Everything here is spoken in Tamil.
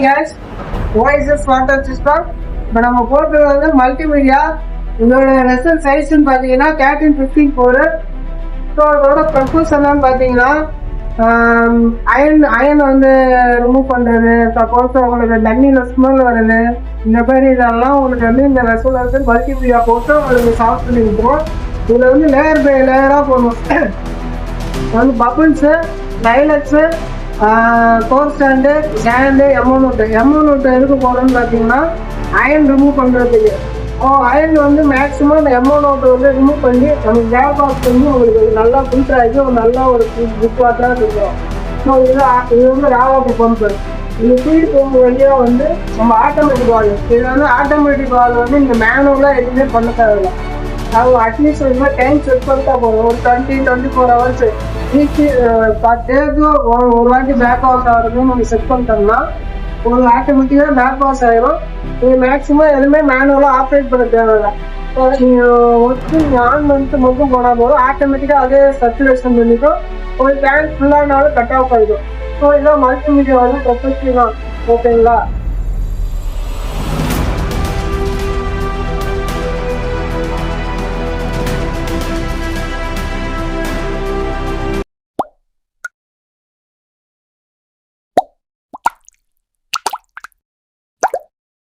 Case OSS water system. இப்போ நம்ம போடுறது வந்து மல்டிமீடியா. இதோட வெசல் சைஸ்ன்னு பார்த்தீங்கன்னா 13-15 ஸோ அதோட பர்பஸ் என்னன்னு பார்த்தீங்கன்னா அயன் வந்து ரிமூவ் பண்ணுறது, சப்போஸ் உங்களுக்கு தண்ணியில் ஸ்மெல் வருது, இந்த மாதிரி இதெல்லாம் உங்களுக்கு வந்து இந்த வெசல் வந்து மல்டிமீடியா போட்டு உங்களுக்கு சாஃப்ட் பண்ணி கொடுத்துரும். இதில் வந்து லேயர் பை லேயராக போடணும். வந்து பபுள்ஸு, டைலக்ஸு, core stand, stand, MO note எதுக்கு போடுறோன்னு பார்த்தீங்கன்னா அயன் ரிமூவ் பண்ணுறதுக்கு. அயன் வந்து மேக்ஸிமம் இந்த எம்ஓ நோட்டு வந்து ரிமூவ் பண்ணி நம்ம கேர் பாக்ஸ் வந்து உங்களுக்கு நல்லா ஃபில்டர் ஆகி ஒரு நல்ல ஒரு புக் வாட்டராக இருக்கும். ஸோ இது வந்து ராவாக்கு பம்பு. இது ஃபீட் பம்பு வழியாக வந்து நம்ம ஆட்டோமேட்டிக் வால். இது வந்து ஆட்டோமேட்டிக் வால் வந்து இந்த மேனுவலாக எதுவுமே பண்ண தேவையில்லை. அது அட்லீஸ்ட் வந்து டைம் செட் பண்ணிட்டா போதும். ஒரு 20-24 ஹவர்ஸ் வீக்லி 10 டேஸு ஒரு வாட்டி பேக் வாஷ் ஆகுறதுன்னு நம்ம செட் பண்ணிட்டோம்னா ஒரு ஆட்டோமேட்டிக்காக பேக் வாஷ் ஆகிடும். இது மேக்ஸிமம் எதுவுமே மேனுவலாக ஆப்ரேட் பண்ண தேவையில்லை. ஸோ நீங்கள் ஆன் பண்ணிட்டு மட்டும் போனால் போதும், ஆட்டோமேட்டிக்காக அதே சர்க்குலேஷன் பண்ணிக்கும். ஒரு டேங்க் ஃபுல்லானாலும் கட் ஆஃப் ஆகிடும். ஸோ இதெல்லாம் மல்டிமீடியா வந்து ப்ரொஃபஷனல் தான். ஓகேங்களா?